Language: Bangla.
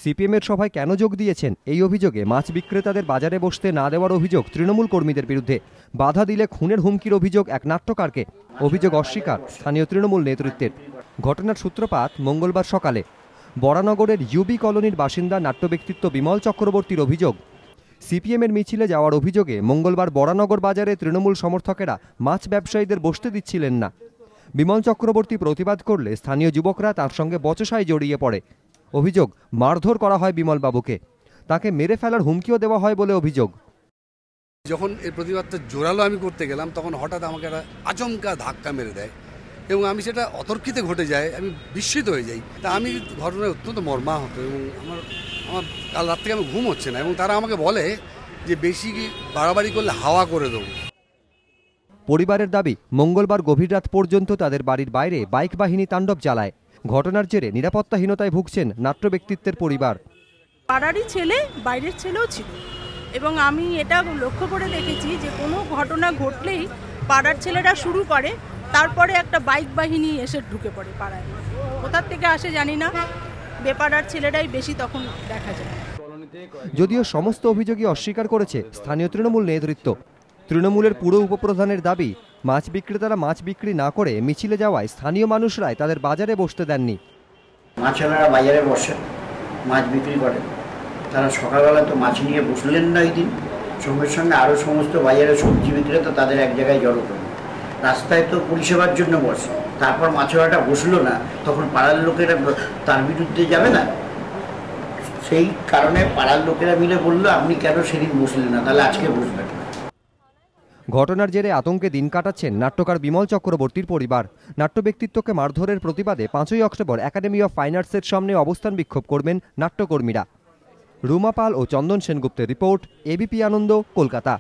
সিপিএমের সভায় কেন যোগ দিয়েছেন এই অভিযোগে মাছ বিক্রেতাদের বাজারে বসতে না দেওয়ার অভিযোগ তৃণমূল কর্মীদের বিরুদ্ধে। বাধা দিলে খুনের হুমকির অভিযোগ এক নাট্যকারকে। অভিযোগ অস্বীকার স্থানীয় তৃণমূল নেতৃত্বের। ঘটনার সূত্রপাত মঙ্গলবার সকালে। বরানগরের ইউবি কলোনির বাসিন্দা নাট্য ব্যক্তিত্ব বিমল চক্রবর্তীর অভিযোগ, সিপিএমের মিছিলে যাওয়ার অভিযোগে মঙ্গলবার বরানগর বাজারে তৃণমূল সমর্থকেরা মাছ ব্যবসায়ীদের বসতে দিচ্ছিলেন না। বিমল চক্রবর্তী প্রতিবাদ করলে স্থানীয় যুবকরা তার সঙ্গে বচসায় জড়িয়ে পড়ে। অভিযোগ, মারধর করা হয় বিমল বাবুকে, তাকে মেরে ফেলার হুমকিও দেওয়া হয় বলে অভিযোগ। যখন এই প্রতিবাদটা জোরালো আমি করতে গেলাম তখন হঠাৎ আমাকে একটা আচমকা ধাক্কা মেরে দেয় এবং আমি সেটা অতর্কিতে ঘটে যায়, আমি বিস্মিত হয়ে যাই। তা আমি ঘটনায় অত্যন্ত মর্মাহত এবং আমার কাল রাত থেকে আমি ঘুম হচ্ছে না এবং তারা আমাকে বলে যে বেশি বাড়াবাড়ি করলে হাওয়া করে দেবো। পরিবারের দাবি, মঙ্গলবার গভীর রাত পর্যন্ত তাদের বাড়ির বাইরে বাইক বাহিনী তাণ্ডব চালায়। ঘটনার জেরে নিরাপত্তাহীনতায় ভুগছেন নাট্য ব্যক্তিত্বের পরিবার। পাড়ারই ছেলে, বাইরের ছেলেও ছিল এবং আমি এটা লক্ষ্য করে দেখেছি যে কোনো ঘটনা ঘটলেই পাড়ার ছেলেরা শুরু করে, তারপরে একটা বাইক বাহিনী এসে ঢুকে পড়ে পাড়ায়। কোথার থেকে আসে জানি না, বেপাড়ার ছেলেরাই বেশি তখন দেখা যায়। যদিও সমস্ত অভিযোগই অস্বীকার করেছে স্থানীয় তৃণমূল নেতৃত্ব। তৃণমূলের পুরো উপপ্রধানের দাবি, মাছ বিক্রেতারা মাছ বিক্রি না করে মিছিলে যাওয়ায় স্থানীয় মানুষরাই তাদের বাজারে বসতে দেননি। মাছওয়ালারা বাজারে বসে মাছ বিক্রি করে, তারা সকালবেলা তো মাছ নিয়ে বসলেন না ওই দিন, সঙ্গে সঙ্গে আরও সমস্ত বাজারে সবজি বিক্রেতা তাদের এক জায়গায় জড়ো করে রাস্তায় তো পরিষেবার জন্য বসে। তারপর মাছওয়ালাটা বসলো না, তখন পাড়ার লোকেরা তার বিরুদ্ধে যাবে না? সেই কারণে পাড়ার লোকেরা মিলে বললো আপনি কেন সেদিন বসলেন না, তাহলে আজকে বসবেন। ঘটনার জেরে আতঙ্কে দিন কাটাচ্ছেন নাট্যকার বিমল চক্রবর্তীর পরিবার। নাট্য ব্যক্তিত্বকে মারধরের প্রতিবাদে 5ই অক্টোবর একাডেমি অফ ফাইন আর্টসের সামনে অবস্থান বিক্ষোভ করবেন নাট্যকর্মীরা। রুমা পাল ও চন্দন সেনগুপ্তের রিপোর্ট, এবিপি আনন্দ, কলকাতা।